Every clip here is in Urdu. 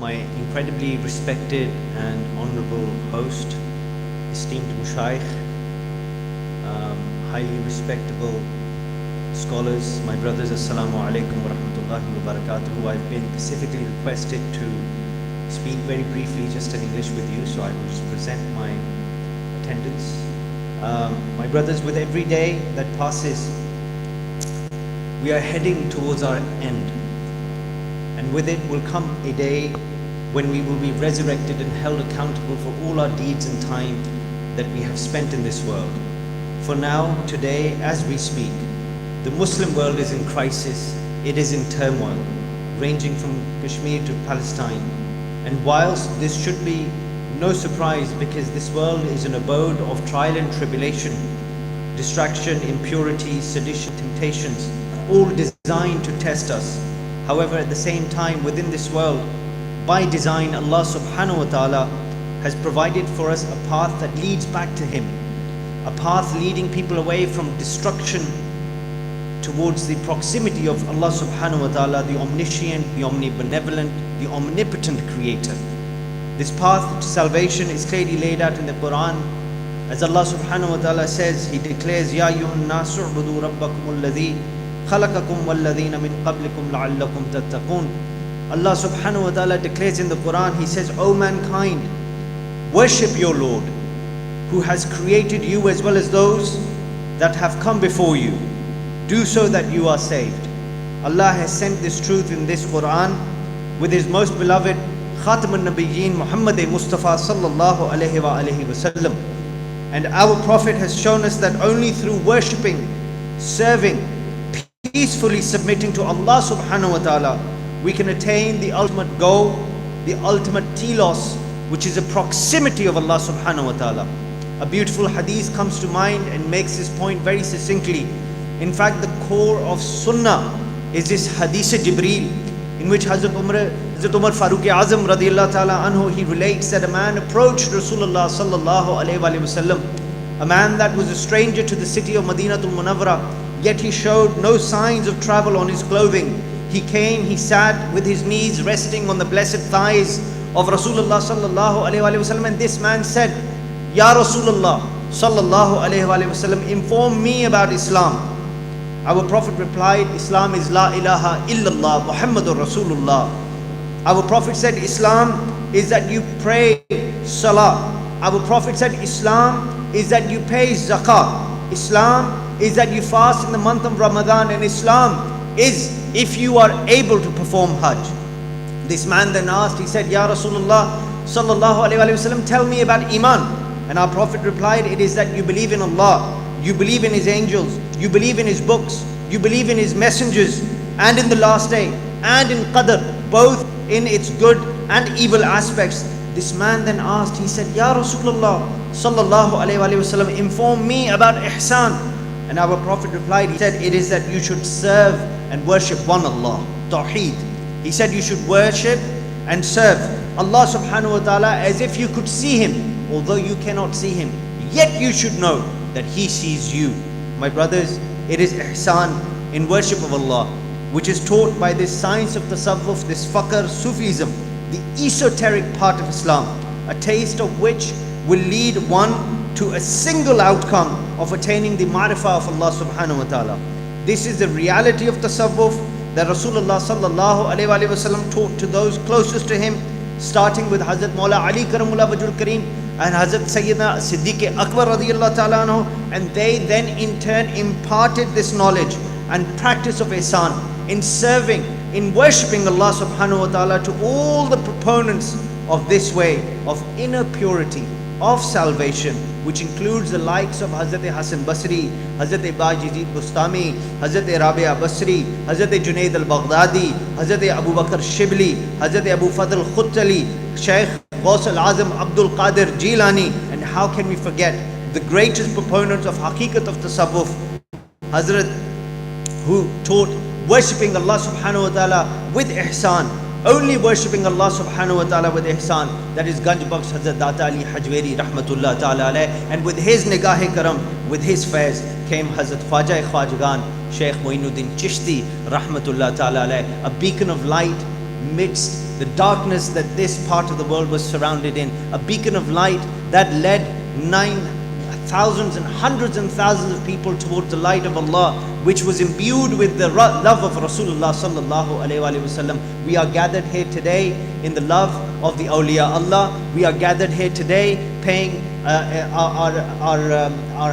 My incredibly respected and honorable host, esteemed Mushayikh, highly respectable scholars, my brothers, Assalamu alaikum wa rahmatullahi wa barakatuhu. I've been specifically requested to speak very briefly just in English with you, so I will just present my attendance. My brothers, with every day that passes, we are heading towards our end. And with it will come a day when we will be resurrected and held accountable for all our deeds and time that we have spent in this world. For now, today, as we speak, the Muslim world is in crisis, it is in turmoil, ranging from Kashmir to Palestine. And whilst this should be no surprise, because this world is an abode of trial and tribulation, distraction, impurity, sedition, temptations, all designed to test us. However, at the same time, within this world, by design, Allah subhanahu wa ta'ala has provided for us a path that leads back to Him, a path leading people away from destruction towards the proximity of Allah subhanahu wa ta'ala, the omniscient, the omnibenevolent, the omnipotent creator. This path to salvation is clearly laid out in the Quran. As Allah subhanahu wa ta'ala says, He declares, Ya ayyuhan nasu u'budu rabbakumul ladhi khalaqakum walladhina min qablikum la'allakum tattaqun. Allah subhanahu wa ta'ala declares in the Quran, He says, O mankind, worship your Lord, who has created you as well as those that have come before you. Do so that you are saved. Allah has sent this truth in this Quran with His most beloved Khatam al-Nabiyyin Muhammad Mustafa sallallahu alayhi wa alihi wa sallam. And our Prophet has shown us that only through worshipping, serving, peacefully submitting to Allah subhanahu wa ta'ala, we can attain the ultimate goal, the ultimate telos, which is a proximity of Allah subhanahu wa ta'ala. A beautiful hadith comes to mind and makes this point very succinctly. In fact, the core of Sunnah is this hadith Jibreel, in which Hazrat Umar Farooq Azam radiyallahu ta'ala anhu, he relates that a man approached Rasulullah sallallahu alayhi wa sallam, a man that was a stranger to the city of Madinatul Munawwara, yet he showed no signs of travel on his clothing. He came, he sat with his knees resting on the blessed thighs of Rasulullah sallallahu alayhi wa sallam, and this man said, Ya Rasulullah sallallahu alayhi wa sallam, inform me about Islam. Our Prophet replied, Islam is La ilaha illallah Muhammadur Rasulullah. Our Prophet said, Islam is that you pray Salah. Our Prophet said, Islam is that you pay Zakah. Islam is that you fast in the month of Ramadan. And Islam is if you are able to perform Hajj. This man then asked, he said, Ya Rasulullah sallallahu alaihi wasallam, tell me about Iman. And our Prophet replied, it is that you believe in Allah, you believe in His angels, you believe in His books, you believe in His messengers, and in the last day, and in Qadr, both in its good and evil aspects. This man then asked, he said, Ya Rasulullah sallallahu alaihi wasallam, inform me about ihsan. And our Prophet replied, he said, it is that you should serve and worship one Allah, Tawheed. He said you should worship and serve Allah subhanahu wa ta'ala as if you could see Him, although you cannot see Him. Yet you should know that He sees you. My brothers, it is ihsan in worship of Allah, which is taught by this science of tasawwuf, this fakr, Sufism, the esoteric part of Islam, a taste of which will lead one to a single outcome of attaining the ma'rifah of Allah subhanahu wa ta'ala. This is the reality of tasawwuf that Rasulullah sallallahu alaihi wasallam taught to those closest to him, starting with Hazrat Maula Ali Karamullah Wajhul Kareem and Hazrat Sayyidina Siddiq Akbar radiyallahu ta'ala anhu, and they then in turn imparted this knowledge and practice of ihsan in serving, in worshipping Allah subhanahu wa ta'ala to all the proponents of this way of inner purity, of salvation, which includes the likes of Hazrat Hasan Basri, Hazrat Bajizid Bustami, Hazrat Rabia Basri, Hazrat Junaid al-Baghdadi, Hazrat Abu Bakr Shibli, Hazrat Abu Fadl Khutali, Shaykh Ghaus al-Azam Abdul Qadir Jilani, and how can we forget the greatest proponents of Haqiqat of Tasawwuf, Hazrat, who taught worshipping Allah subhanahu wa ta'ala with ihsan, only worshipping Allah subhanahu wa ta'ala with ihsan. That is Ganj Bakhsh Hazrat Data Ali Hajweri rahmatullah ta'ala alayh. And with his nigah-e-karam, with his faiz, came Hazrat Khwaja Khwajagan Shaykh Moinuddin Chishti rahmatullah ta'ala alayh, a beacon of light midst the darkness that this part of the world was surrounded in, a beacon of light that led thousands and hundreds and thousands of people towards the light of Allah, which was imbued with the love of Rasulullah sallallahu alaihi wasallam. We are gathered here today in the love of the awliya Allah. We are gathered here today paying our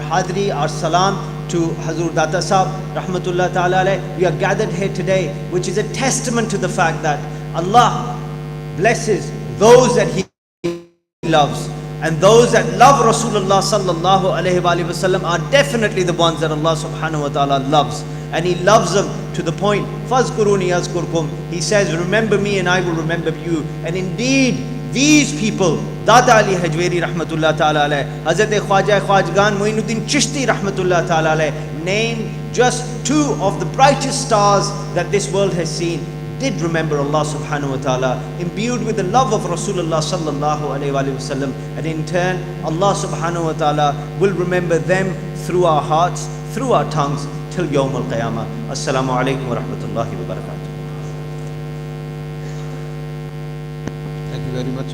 hadri, our salam to Hazur Data Sahab rahmatullah ta'ala alayh. We are gathered here today, which is a testament to the fact that Allah blesses those that He loves. And those that love Rasulullah sallallahu alaihi wasallam are definitely the ones that Allah subhanahu wa ta'ala loves. And He loves them to the point, Fazkuruni azkurkum. He says, remember me and I will remember you. And indeed, these people, Dada Ali Hajweri rahmatullah ta'ala alayh, Hazrat Khwaja Khwajagan Moinuddin Chishti rahmatullah ta'ala alayh, name just two of the brightest stars that this world has seen, did remember Allah subhanahu wa ta'ala, imbued with the love of Rasulullah sallallahu alayhi wa sallam, and in turn Allah subhanahu wa ta'ala will remember them through our hearts, through our tongues, till Yawm al-Qiyamah. Assalamu alaikum wa rahmatullahi wa barakatuh. Thank you very much.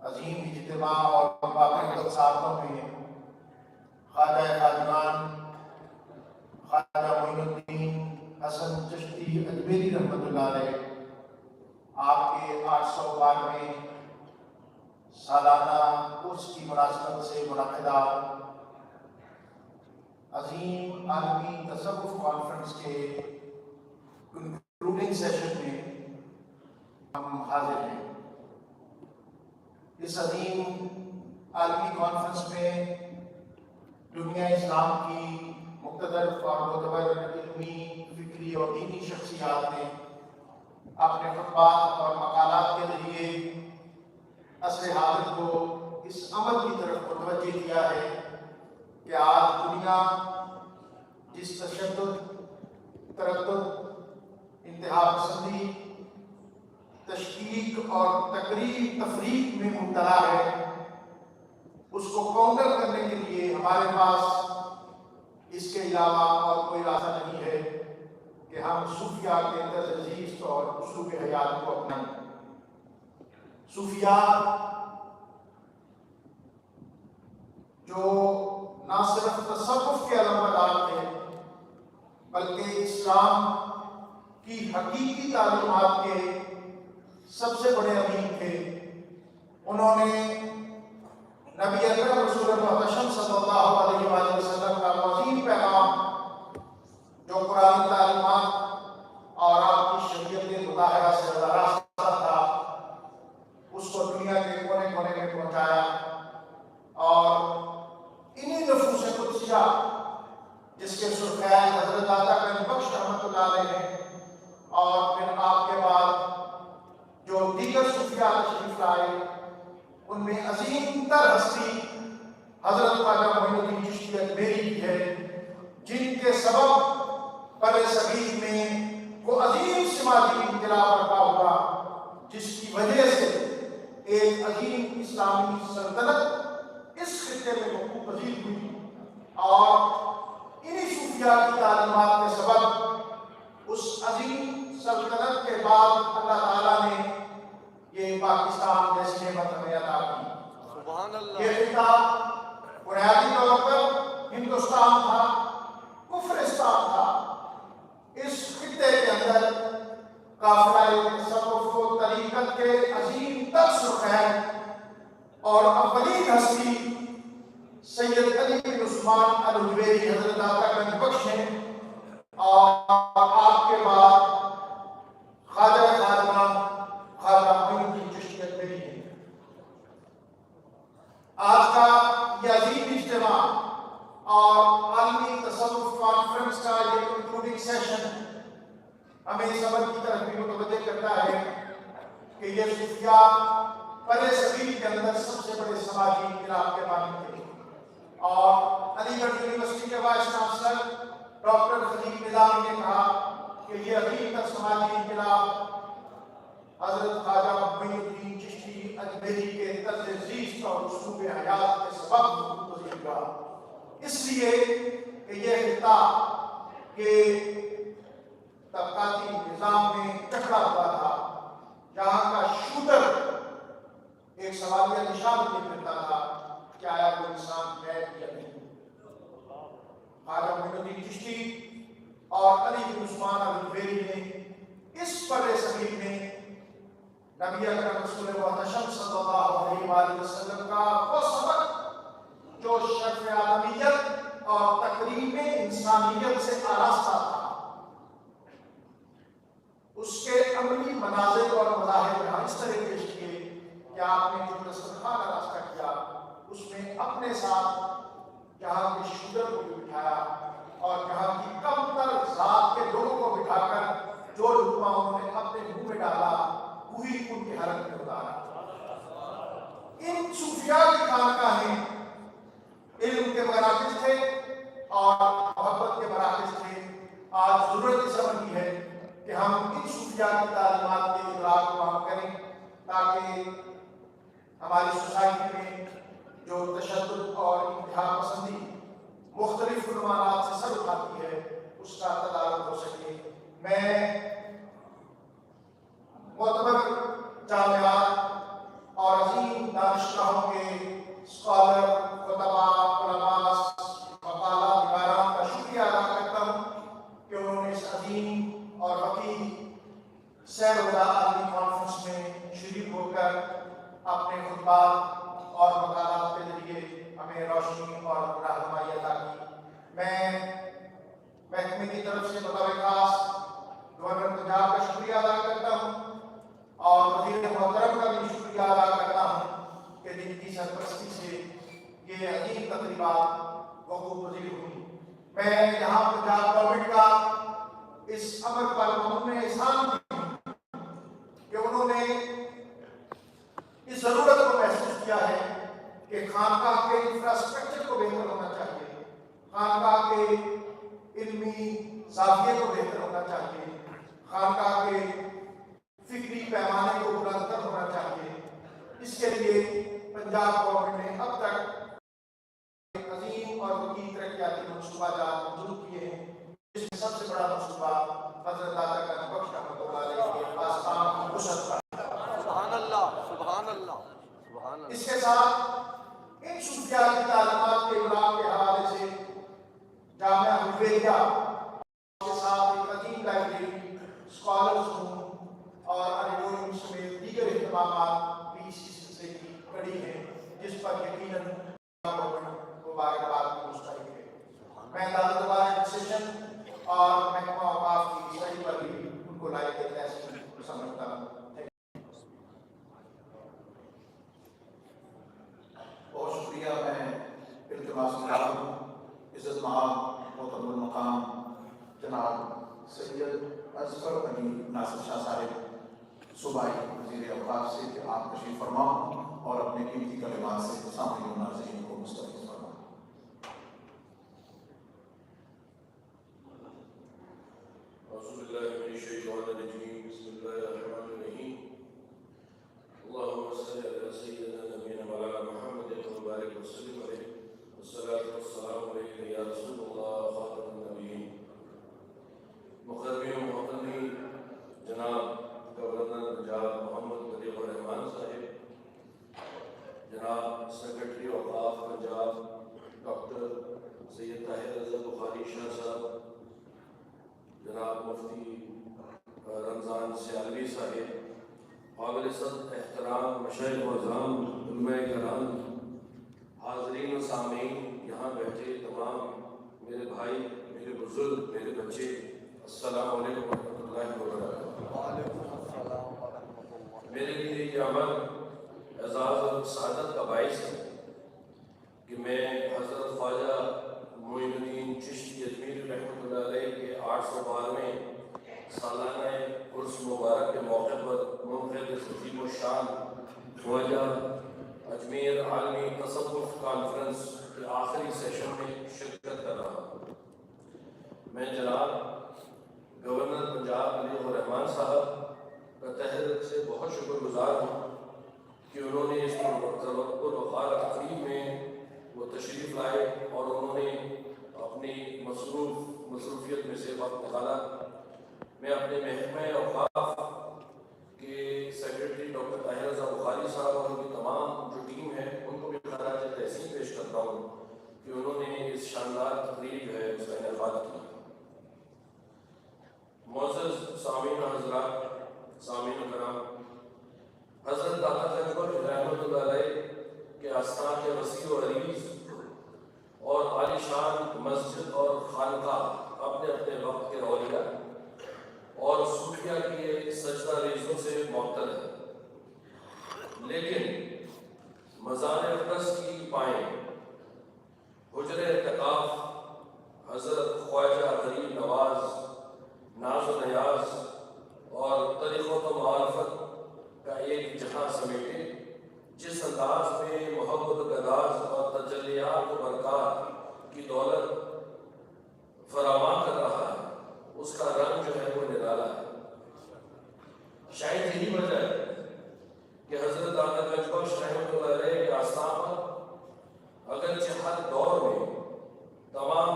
عظیم اجتماع اور بابرکت ساعتوں میں خواجہ خاجگان خواجہ معین الدین حسن چشتی اجمیری رحمۃ اللہ علیہ آپ کے 812ویں سالانہ عرس کی مناسبت سے منعقدہ عظیم عالمی تصوف کانفرنس کے کنکلوڈنگ سیشن میں ہم حاضر ہیں۔ اس عظیم عالمی کانفرنس میں دنیا اسلام کی مقتدر اور معتبر علمی، فکری اور دینی شخصیات نے اپنے خطبات اور مقالات کے ذریعے عصر حاضر کو اس عمل کی طرف متوجہ کیا ہے کہ آج دنیا جس تشدد، تردد، انتہا پسندی، تشکیک اور تفریق میں مبتلا ہے، اس کو کاؤنٹر کرنے کے لیے ہمارے پاس اس کے علاوہ اور کوئی راستہ نہیں ہے کہ ہم صوفیہ کے طرز زیست اور اسلوب حیات کو اپنائیں۔ صوفیہ جو نہ صرف تصوف کے علمبردار تھے بلکہ اسلام کی حقیقی تعلیمات کے سب سے بڑے امین تھے، انہوں نے نبی اکرم رسول محتشم صلی اللہ علیہ وآلہ وسلم کا عظیم پیغام جو قرآن تعلیمات اور آپ کی شریعت مطہرہ سے راستہ تھا، اس کو دنیا کے کونے کونے میں پہنچایا، اور انہی نفوس قدسیہ جس کے سرخیال حضرت داتا گنج بخش رحمۃ اللہ علیہ ہیں، اور پھر آپ کے بعد جو دیگر صوفیاء تشریف لائے، ان میں عظیم تر ہستی حضرت خواجہ معین الدین چشتی اجمیری کی ہے، جن کے سبب بر صغیر میں وہ عظیم سماجی انقلاب برپا ہوا، جس کی وجہ سے ایک عظیم اسلامی سلطنت اس خطے میں وقوع پذیر ہوئی، اور انہی صوفیاء کی تعلیمات کے سبب اس عظیم سلطنت کے بعد اللہ تعالیٰ نے یہ پاکستان جیسی نعمت ہمیں عطا کی۔ سبحان اللہ۔ یہ خطہ بنیادی طور پر ہندوستان تھا، کفرستان تھا۔ اس خطے کے اندر قافلہ تصوف و طریقت کے عظیم تر سرخیر اور اولین ہستی سید علی بن عثمان الجویری حضرت داتا گنج بخش ہیں، اور آپ کے بعد خواجہ خاجگان خواجہ معین الدین چشتی اجمیری ہیں۔ آج کا یہ عظیم اجتماع اور عالمی تصوف کانفرنس کا یہ کنکلوڈنگ سیشن ہمیں اس عمل کی طرف بھی متوجہ کرتا ہے کہ یہ صوفیاء بر صغیر کے اندر سب سے بڑے سماجی انقلاب کے بانی تھے، اور علی گڑھ یونیورسٹی کے وائس چانسلر ڈاکٹر خلیل نظامی نے کہا کہ یہ عظیم تر سماجی انقلاب حضرت خواجہ معین الدین چشتی اجمیری کے طرز زیست اور اسلوب حیات کے سبب پذیر ہوا، اس لیے کہ یہ خطہ کے طبقاتی نظام میں جکڑا ہوا تھا، جہاں کا شوٹر ایک سوالیہ نشان لے کرتا تھا کہ آیا وہ انسان ہے یا نہیں۔ خواجہ معین الدین چشتی اور علی بن عثمان الجویری نے اس بر صغیر میں نبی اکرم رسول محتشم صلی اللہ علیہ وآلہ وسلم کا وہ سبق جو شرف عالمیت اور تقریم انسانیت سے آراستہ تھا، اس کے عملی مناظر اور مظاہر یہاں اس طرح پیش کیے کہ آپ نے جو دسترخوان آراستہ کیا، اس میں اپنے ساتھ جہاں کے شوگر کو بھی بٹھایا، اور جہاں کی کم تر ذات کے لوگوں کو بٹھا کر جو لقمہ انہوں نے اپنے منہ میں ڈالا وہی ان کے حلق میں اتارا۔ ان صوفیاء کی خانقاہیں علم کے مراکز تھے اور محبت کے مراکز تھے۔ آج ضرورت اس عمل کی ہے کہ ہم ان صوفیاء کی تعلیمات کے ادراک کو عام کریں، تاکہ ہماری سوسائٹی میں جو تشدد اور انتہا پسندی مختلف عنوانات سے سر اٹھاتی ہے، اس کا تدارک ہو سکے۔ میں معتبر جامعات اور عظیم دانش میں روشنی اور رہنمائی عطا کی۔ میں محکمے کی طرف سے بطور خاص گورنر پنجاب کا شکریہ ادا کرتا ہوں اور وزیر محترم کا بھی شکریہ ادا کرتا ہوں کہ جن کی سرپرستی سے یہ عظیم تقریبات وقوع پذیر ہوئی۔ میں یہاں پنجاب گورنمنٹ کا اس امر پر ممنون احسان کہ انہوں نے اس ضرورت کو محسوس کیا ہے کہ خانقاہ کے انفراسٹرکچر کو بہتر ہونا چاہیے، خانقاہ کے علمی زاویے کو بہتر ہونا چاہیے، خانقاہ کے فکری پیمانے کو بلندتر ہونا چاہیے۔ اس کے لیے پنجاب گورنمنٹ نے اب تک ایک عظیم اور وسیع ترقیاتی منصوبہ جات منظور کیے ہیں، جس میں سب سے بڑا منصوبہ حضرت داتا گنج بخش رحمۃ اللہ علیہ کے آستان کی وسعت کا۔ سبحان اللہ، سبحان اللہ، سبحان اللہ۔ اس کے ساتھ ان صوفیاتی تعلیمات کے ابلاغ کے حوالے سے جامعہ حفیظیہ کے ساتھ ایک عظیم لائبریری، اسکالرز روم اور آڈیٹوریم سمیت دیگر اہتمامات بھی اسی سلسلے کی کڑی ہیں، جس پر یقیناً گورنمنٹ مبارکباد کی مستحق ہے۔ میں دارالعلوم دوبارہ سیشن اور محکمہ اوقاف کی صحیح پر بھی ان کو لائق تحسین سمجھتا ہوں۔ بہت شکریہ۔ میں التماس کرتا ہوں عزت مآب محترم المقام جناب سید اظفر علی ناصر شاہ صاحب صوبائی وزیر اوقاف سے کہ آپ تشریف فرماؤں اور اپنے قیمتی کلمات سے سامعین و ناظرین کو مستفید فرمائیں۔ اعوذ باللہ من الشیطان الرجیم، بسم اللہ الرحمن الرحیم، اللہم صل علی سیدنا نبینا مولانا محمد وبارک وسلم علیہ، والصلاة والسلام علیہ یا رسول اللہ خاتم النبیین۔ مقربین و محترمین جناب گورنر پنجاب محمد بدیع الرحمان صاحب، جناب سیکرٹری اوقاف پنجاب ڈاکٹر سید طاہر رضا بخاری شاہ صاحب، جناب مفتی رمضان سیالوی صاحب، قابل صد احترام مشائخ و اعظام، علماء کرام، حاضرین و سامعین، یہاں بیٹھے تمام میرے بھائی، میرے بزرگ، میرے بچے، السلام علیکم ورحمۃ اللہ وبرکاتہ۔ وعلیکم السلام ورحمۃ اللہ۔ میرے لیے یہ عمل اعزاز اور سعادت کا باعث ہے کہ میں حضرت خواجہ معین الدین چشتی اجمیری رحمۃ اللہ علیہ کے 812ویں سالانہ عرس مبارک کے موقع پر منعقد عظیم الشان خواجہ اجمیر عالمی تصوف کانفرنس کے آخری سیشن میں شرکت کر رہا ہوں۔ میں جناب گورنر پنجاب بدیع الرحمان صاحب کا تہہ دل سے بہت شکر گزار ہوں کہ انہوں نے اس پر وقار تقریب میں وہ تشریف لائے اور انہوں نے اپنی مصروفیت میں سے وقت نکالا۔ میں اپنے محکمہ اوقاف کے سیکرٹری ڈاکٹر طاہر رضا بخاری صاحب اور ان کی تمام جو ٹیم ہے ان کو بھی خراج تحسین پیش کرتا ہوں کہ انہوں نے اس شاندار تقریب جو ہے اس کا انعقاد کیا۔ معزز سامعین حضرات، سامعین کرام، حضرت داتا گنج بخش رحمۃ اللہ علیہ کے آستان کے وسیع و عریض اور عالی شان مسجد اور خانقاہ اپنے اپنے وقت کے اولیاء اور صوفیہ کی سجدہ ریزوں سے معطل ہے، لیکن مزار اقدس کی پائیں حجر اعتکاف حضرت خواجہ غریب نواز ناز و نیاز اور طریقت و معارفت کا ایک جہاں سمیٹے جس انداز میں محبت گداز اور تجلیات و برکات کی دولت فراواں کر رہا ہے، اس کا رنگ جو ہے وہ نرالا ہے۔ شاید یہی وجہ ہے کہ حضرت داتا گنج بخش رحمۃ اللہ علیہ کے آستان پر اگرچہ ہر دور میں تمام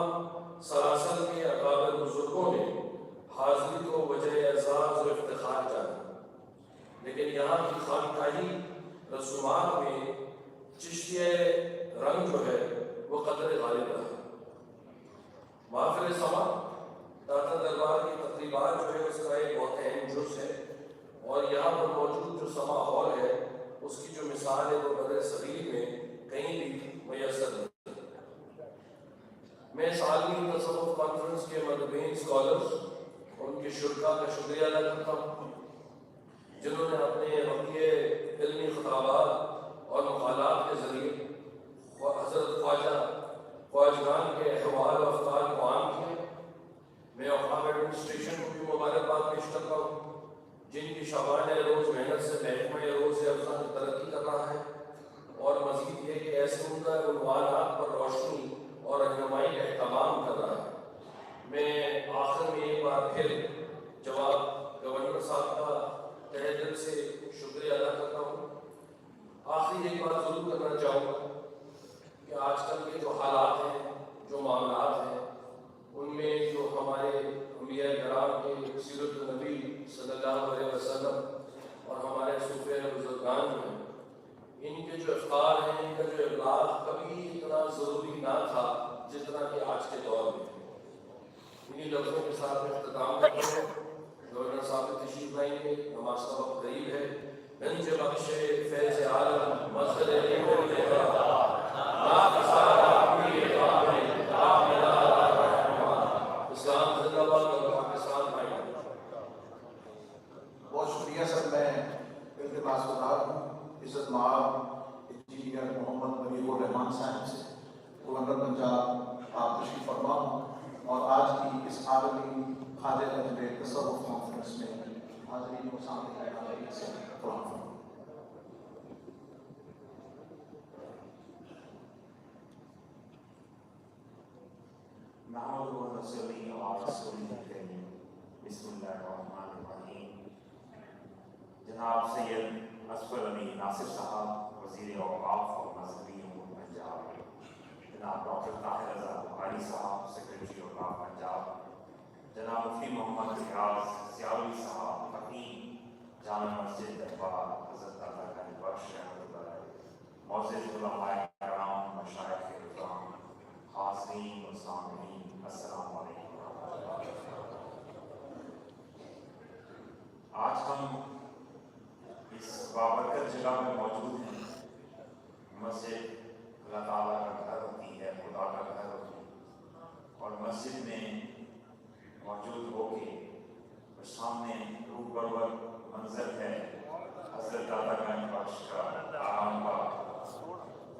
سلاسل کے اکابر بزرگوں نے حاضری کو وجہ اعزاز و افتخار جانا، لیکن یہاں کی خانقاہی رسومات میں چشتیہ رنگ جو ہے وہ قدر غالب رہا۔ محفل سما داتا دربار کی تقریبات جو ہے اس کا ایک بہت اہم جز ہے، اور یہاں پر موجود جو سما ہال ہے اس کی جو مثال ہے وہ بدر صغیر میں کہیں بھی میسر نہیں۔ میں اس عالمی تصوف کانفرنس کے مدبین اسکالرس ان کے شرکا کا شکریہ ادا کرتا ہوں جنہوں نے اپنے وقیہ علمی خطابات اور مقالات کے ذریعے حضرت خواجگان کے احوال و افکار کو عام کیے۔ میں اوقاف ایڈمنسٹریشن کو بھی مبارکباد پیش کرتا ہوں جن کی شبانہ روز محنت سے محکمہ روز افزا ترقی کر رہا ہے اور مزید یہ کہ ایسے عمدہ عنوانات پر روشنی اور رہنمائی کا اہتمام کر رہا ہے۔ میں آخر میں ایک بار پھر جواب گورنر صاحب کا تہہ دل سے شکریہ ادا کرتا ہوں۔ آخری ایک بات ضرور کرنا چاہوں گا کہ آج کل کے جو حالات ہیں، جو معاملات ہیں، ان میں جو ہمارے انبیاء کرام کے سیرت النبی صلی اللہ علیہ وسلم اور ہمارے صوفیہ بزرگان ہیں، ان کے جو افکار ہیں، ان کا جو ابلاغ کبھی اتنا ضروری نہ تھا جتنا کہ آج کے دور میں۔ انہی لفظوں کے ساتھ میں اختتام کرتا ہوں۔ گورنر صاحب تشریف لائیں گے، نماز کا وقت قریب ہے۔ گنج بخش فیض عالم مظہر علم اسلام زندہ باد اور پاکستان بھائی۔ بہت شکریہ سر، میں التماس گزار ہوں عزت مآب انجینئر محمد منیر الرحمان صاحب سے گورنر پنجاب آپ تشریف فرما ہوں اور آج کی اس عالمی خواجہ اجمیر تصوف کانفرنس میں حاضرین کو سامنے حاضرین سے قرآن فرما۔ نحمد و نصلی علی رسول کریم بسم اللہ الرحمن الرحیم۔ جناب سید اصفر علی ناصر صاحب وزیر اوقاف اور مذہبی امور پنجاب، جناب ڈاکٹر طاہر رضا بخاری صاحب سیکریٹری اوقاف پنجاب، جناب مفتی محمد رمضان سیالوی صاحب خطیب جامع مسجد دربار حضرت داتا گنج بخش رحمۃ اللہ علیہ، معزز علماء کرام، مشائخ کرام، حاضرین و سامعین، السلام علیکم ورحمۃ اللہ وبرکاتہ۔ آج ہم اس بابرکت جگہ میں موجود ہیں۔ مسجد اللہ تعالیٰ کا گھر ہوتی ہے، خدا کا گھر ہوتی ہے، اور مسجد میں موجود ہو کے سامنے روبرو منظر ہے حضرت داتا گنج بخش کا آرام گاہ،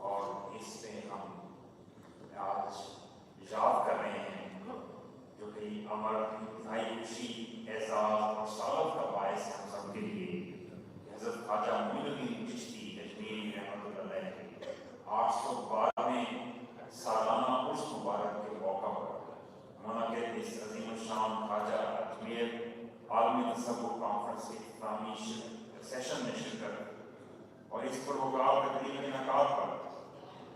اور اس پہ ہم آج یاد کر رہے ہیں جو کہ امر انتہائی خوشی، اعزاز اور سعادت کا باعث ہے ہم سب کے لیے کہ حضرت خواجہ معین الدین چشتی اجمیری رحمۃ اللہ علیہ کے 812ویں سالانہ عرس مبارک کے موقع پر منعقد اس عظیم الشان خواجہ اجمیر عالمی تصوف کانفرنس کے اختتامی سیشن میں شرکت اور اس پروگرام تقریب کے انعقاد پر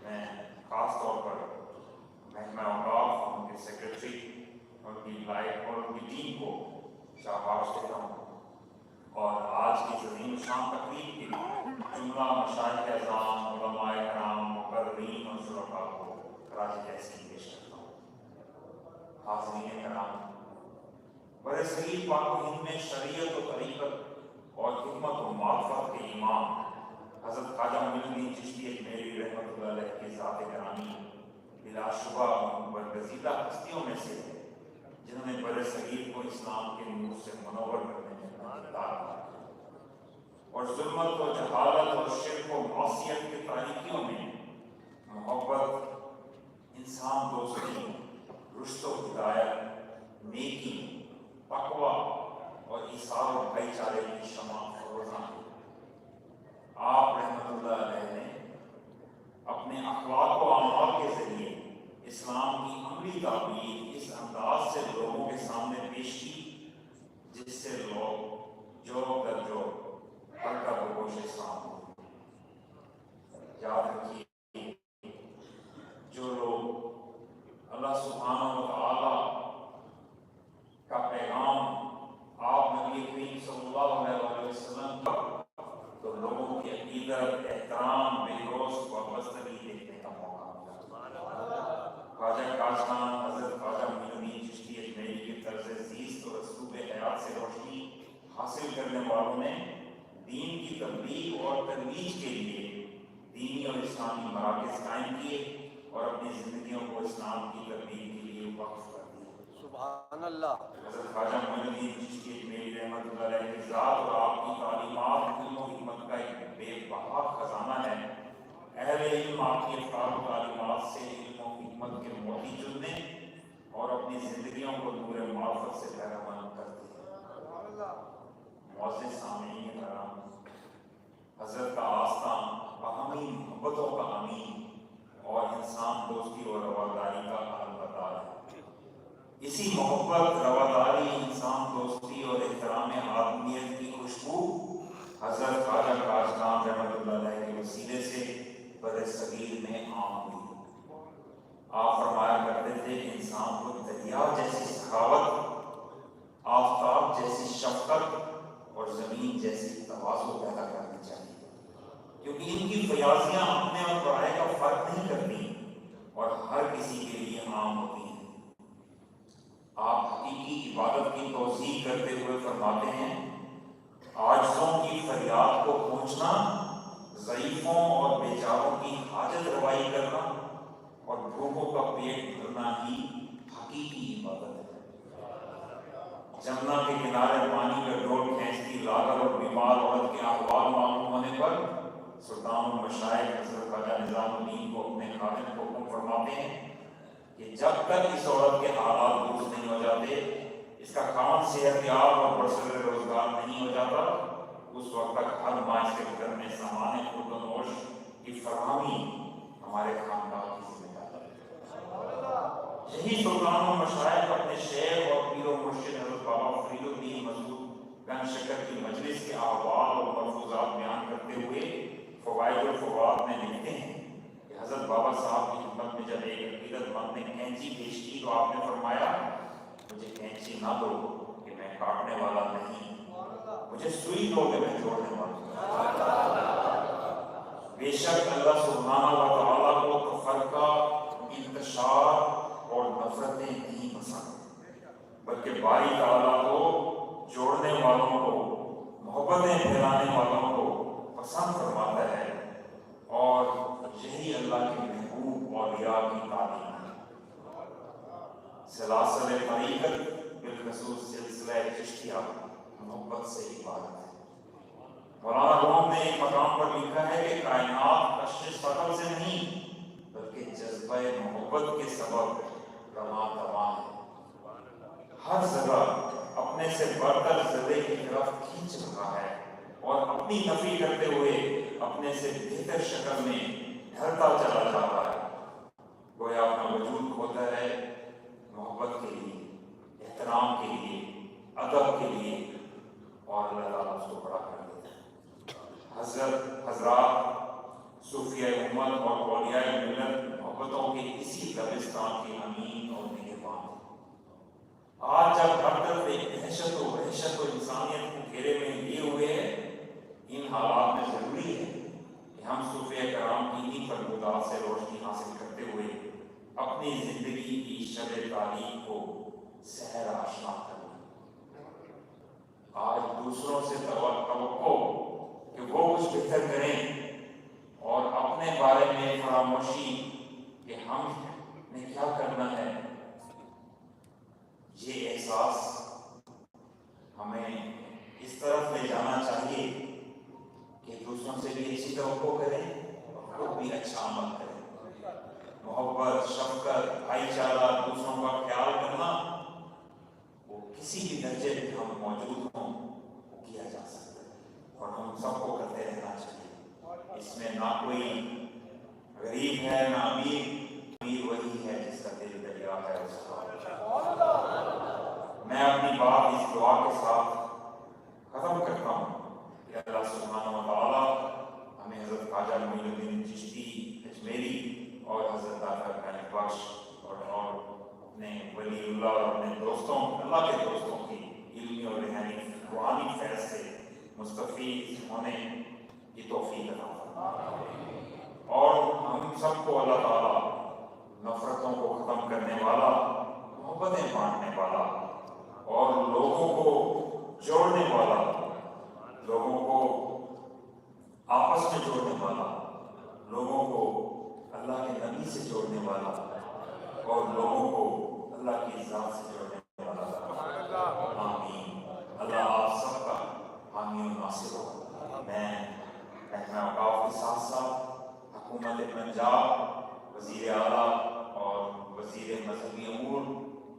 میں خاص طور پر محکمہ اوقاف، ان کے سیکرٹری، ان کی لائف اور ان کی ٹیم کو شاباش دیتا ہوں، اور آج کی عظیم شان تقریب کے جملہ مشائخ اعظام، علماء کرام، مقررین اور شرکاء کو خراج تحسین پیش کرتا ہوں۔ حاضرین کرام، برصغیر پاک و ہند میں شریعت و طریقت اور حکمت و معرفت کے امام حضرت خواجہ معین الدین چشتی اجمیری رحمۃ اللہ علیہ کی ذات گرامی بلا شبہ ان برگزیدہ ہستیوں میں سے ہے جنہوں نے برصغیر کو اسلام کے نور سے منور کرنے میں کردار ادا کیا، اور ظلمت و جہالت اور شرک و معصیت کی تاریکیوں میں محبت، انسان دوستی، رشد و ہدایت، نیکی، تقویٰ اور ایثار و بھائی چارے کی شمع فروزاں کی۔ آپ رحمۃ اللہ علیہ نے اپنے اخلاق و اعمال کے ذریعے اسلام کی عملی تعبیر اس انداز سے لوگوں کے سامنے پیش کی جس سے لوگ جو در جو ہر کا گوش اسلام ہو۔ یاد رکھیے، جو لوگ اللہ سبحانہ و تعالی کا پیغام آپ نبی کریم صلی اللہ علیہ وسلم تو لوگوں کی عقیدت، احترام، بے روز وابستگی دیکھنے کا موقع ملا۔ خواجہ کاشان حضرت خواجہ معین الدین چشتی اجمیری کی طرز زیست اور اسلوب حیات سے روشنی حاصل کرنے والوں نے دین کی تبلیغ اور ترویج کے لیے دینی اور اسلامی مراکز قائم کیے اور اپنی زندگیوں کو اسلام کی تبلیغ کے لیے وقف کر دیا۔ سبحان اللہ۔ حضرت خواجہ معین الدین چشتی اجمیری رحمۃ اللہ علیہ کی ذات اور آپ کی تعلیمات علم و حکمت کا ایک بے بہا خزانہ ہے۔ اہل علم آپ کی افکار و تعلیمات سے علم و حکمت کے موتی چننے اور اپنی زندگیوں کو نور معرفت سے بہرہمند کرتے ہیں۔ معزز سامعین کرام، حضرت کا آستان باہمی محبتوں کا امین اور انسان دوستی اور رواداری کا علمبردار ہے۔ اسی محبت، رواداری، انسان دوستی اور احترام آدمیت کی خوشبو حضرت خواجہ کاشان رحمۃ اللہ علیہ کے وسیلے سے بر صغیر میں عام ہوئی۔ آپ فرمایا کرتے تھے کہ انسان کو دریا جیسی سخاوت، آفتاب جیسی شفقت اور زمین جیسی تواضع پیدا کرنی چاہیے، کیونکہ ان کی فیاضیاں اپنے اور پرائے کا فرق نہیں کرتی اور ہر کسی کے لیے عام ہوتی ہیں۔ آپ حقیقی عبادت کی توضیح کرتے ہوئے فرماتے ہیں، عاجزوں کی فریاد کو پہنچنا، ضعیفوں اور بیچاروں کی حاجت روائی کرنا اور بھوکوں کا پیٹ بھرنا ہی حقیقی عبادت ہے۔ جمنا کے کنارے پانی کا ڈول کھینچتی لاغر اور بیمار عورت کے احوال معلوم ہونے پر سلطان المشائخ حضرت خواجہ نظام الدین کو اپنے خادم کو حکم فرماتے ہیں کہ جب تک اس عورت کے حالات درست نہیں ہو جاتے، اس کا خاوند صحت یاب اور برسر روزگار نہیں ہو جاتا، اس وقت تک ہر ماہ کے گھر میں سامان خورد و نوش کی فراہمی ہمارے خاندان کی ذمہ داری ہے۔ یہی سلطان المشائخ اپنے شیخ اور پیر و مرشد حضرت بابا فرید الدین مسعود گنج شکر کی مجلس کے احوال اور ملفوظات بیان کرتے ہوئے فوائد الفوائد میں لکھتے ہیں کہ حضرت بابا صاحب کی خدمت میں جب ایک عقیدت مند نے کینچی پیش کی تو آپ نے فرمایا، مجھے کینچی نہ دو کہ میں کاٹنے والا نہیں، مجھے سوئی دو کہ میں جوڑنے والا ہوں۔ بے شک اللہ سبحانہ و تعالیٰ کو تفرقہ، انتشار اور نفرتیں نہیں پسند، بلکہ باری تعالیٰ کو جوڑنے والوں کو، محبتیں پھیلانے والوں کو پسند فرماتا ہے، اور یہی اللہ کے محبوب اولیاء کی تعلیم ہے۔ سلاسل طریقت بالخصوص سلسلہ چشتیہ محبت سے عبادت ہے۔ مولانا روم نے ایک مقام پر لکھا ہے کہ کائنات کشش فقر سے نہیں بلکہ جذبہ محبت کے سبب رواں دواں ہے۔ ہر ذرہ اپنے سے برتر ذرے کی طرف کھینچ رہا ہے اور اپنی نفی کرتے ہوئے اپنے سے بہتر شکل میں ڈھلتا چلا جا رہا ہے۔ گویا اپنا وجود کھوتا ہے محبت کے لیے، احترام کے لیے، ادب کے لیے، اور اللہ تعالیٰ اس کو بڑا کر دیتا ہے۔ حضرات صوفیہ امت اور اولیاء ملت محبتوں کے اسی دبستان کے امین اور نگہبان ہیں۔ آج جب ہر طرف ایک دہشت و وحشت و انسانیت کو گھیرے میں لیے ہوئے ہیں، ان حالات میں ضروری ہے کہ ہم صوفیہ کرام کی انہی فرمودات سے روشنی حاصل کرتے ہوئے اپنی زندگی کی شب تعلیم کو سحر آشنا کریں۔ آج دوسروں سے توقع کہ وہ کچھ بہتر کریں اور اپنے بارے میں فراموشی کہ ہم نے کیا کرنا ہے، یہ احساس ہمیں اس طرف لے جانا چاہیے کہ دوسروں سے بھی اچھی توقع کریں اور خود بھی اچھا عمل کریں۔ محبت، شفقت، بھائی چارہ، دوسروں کا خیال کرنا، وہ کسی بھی درجے میں ہم موجود ہوں وہ کیا جا سکتا ہے اور ہم سب کو کرتے رہنا چاہیے۔ اس میں نہ کوئی غریب ہے نہ امیر، امیر وہی ہے جس کا دل دریا ہے اس کا۔ میں اپنی بات اس دعا کے ساتھ ختم کرتا ہوں کہ اللہ سبحانہ و تعالیٰ ہمیں حضرت خواجہ معین الدین چشتی اجمیری اور حضرت داتا گنج بخش اور اپنے ولی اللہ اور اپنے دوستوں، اللہ کے دوستوں کی علمی اور روحانی فیض سے مستفید ہونے کی توفیق عطا فرمائے، اور ہم سب کو اللہ تعالیٰ نفرتوں کو ختم کرنے والا، محبتیں بانٹنے والا اور لوگوں کو جوڑنے والا، لوگوں کو آپس میں جوڑنے والا، لوگوں کو اللہ کے نبی سے جوڑنے والا اور لوگوں کو اللہ کی ذات سے جوڑنے والا آمین۔ اللہ آپ سب کا حامی و ناصر ہو۔ میں محکمہ اوقاف کے ساتھ ساتھ حکومت پنجاب، وزیر اعلیٰ اور وزیر مذہبی امور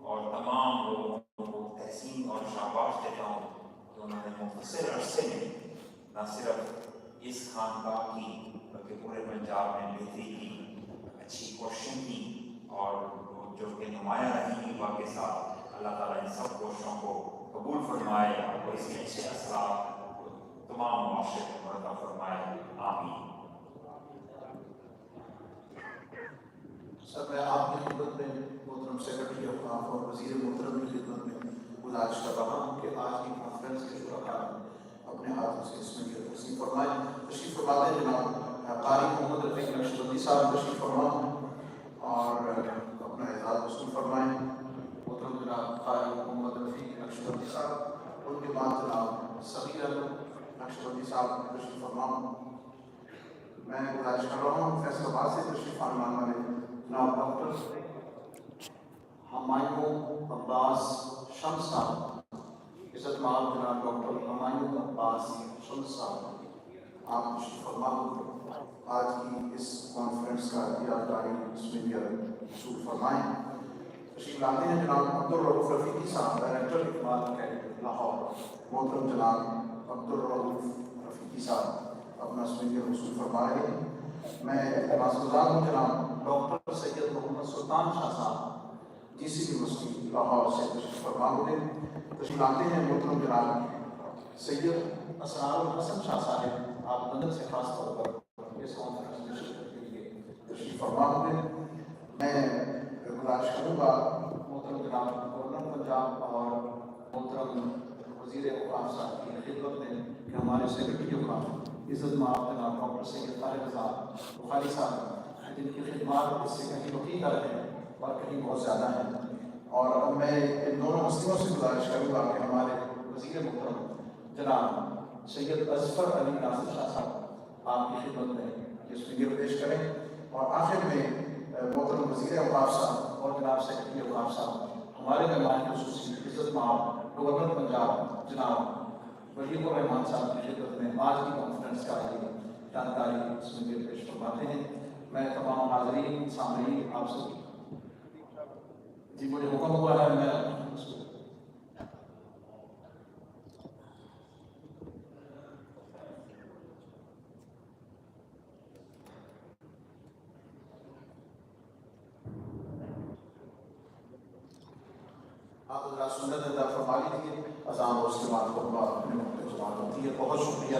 اور تمام لوگوں کو تحسین اور شاباش دیتا ہوں کہ انہوں نے مختصر عرصے میں نہ صرف اس خانقاہ کی بلکہ پورے پنجاب میں بہتری کی، اچھی کوششیں کی اور جو کہ نمایاں رہی ایبا کے ساتھ۔ اللہ تعالیٰ ان سب کوششوں کو قبول فرمائے اور اس کے اچھے اثرات تمام معاشرے کو مرتب فرمائے، آمین۔ سر، میں آپ کی خدمت میں محترم سیکرٹری اوقاف اور وزیر محترم کی خدمت میں گزارش کر رہا ہوں کہ آج کی کانفرنس کے شرکاء اپنے ہاتھوں سے اس میں یہ تشریف فرمائیں۔ تشریف فرماتے ہیں جناب قاری محمد رفیق نقشبندی صاحب تشریف فرمائیں اور اپنا اعزاز وصول فرمائیں۔ محترم جناب قاری محمد رفیق نقشبندی صاحب، ان کے بعد جناب صغیر احمد نقشبندی صاحب تشریف فرمائیں۔ میں گزارش کر رہا ہوں فیصل آباد سے تشریف فرمان والے جناب ڈاکٹر ہمایوں عباس شمس صاحب، عزت مآب جناب ڈاکٹر ہمایوں عباس شمس صاحب، آپ تشریف فرما آج کی اس کانفرنس کا یادگاری وصول فرمائیں۔ تشریف لاتے ہیں جناب عبدالرؤف رفیقی صاحب، ڈائریکٹر اقبال اکیڈمی لاہور۔ محترم جناب عبدالرؤف رفیقی صاحب اپنا وصول فرما رہے ہیں۔ میں اعتراض گزار ہوں جناب ڈاکٹر سید محمد سلطان شاہ صاحب، جی سی یونیورسٹی لاہور سے تشریف فرما ہوئے۔ تشریف لاتے ہیں محترم جناب سید اسرار الحسن شاہ صاحب، آپ لندن سے خاص طور پر اس کانفرنس میں شرکت کے لیے تشریف فرما ہوئے۔ میں گزارش کروں گا محترم جناب گورنر پنجاب اور محترم وزیر اوقاف صاحب کی خدمت میں کہ ہمارے سیکرٹری اوقاف عزت مآب جناب ڈاکٹر سید طارق رضا بخاری صاحب، جن کی خدمات اس سے کہیں وسیع تر ہیں اور کہیں بہت زیادہ ہیں، اور میں ان دونوں ہستیوں سے گزارش کروں گا کہ ہمارے وزیر محترم جناب سید اظفر علی ناصر شاہ صاحب آپ کی خدمت میں اس ویڈیو پیش کریں، اور آخر میں محترم وزیر اوقاف صاحب اور جناب سیکرٹری اوقاف صاحب ہمارے مہمان خصوصی عزت مآب گورنر پنجاب جناب وحید الرحمان صاحب کی خدمت میں آج کی کانفرنس کا یہ یادگاری اس میں پیش فرماتے ہیں۔ میں تمام حاضرین سامعین آپ سے جی مجھے حکم ہوا ہے میں آپ حضرات سنت ادا فرما لیجیے، اذان اور اس کے بعد خطبہ اپنے وقت کے بعد ہوتی ہے۔ بہت شکریہ۔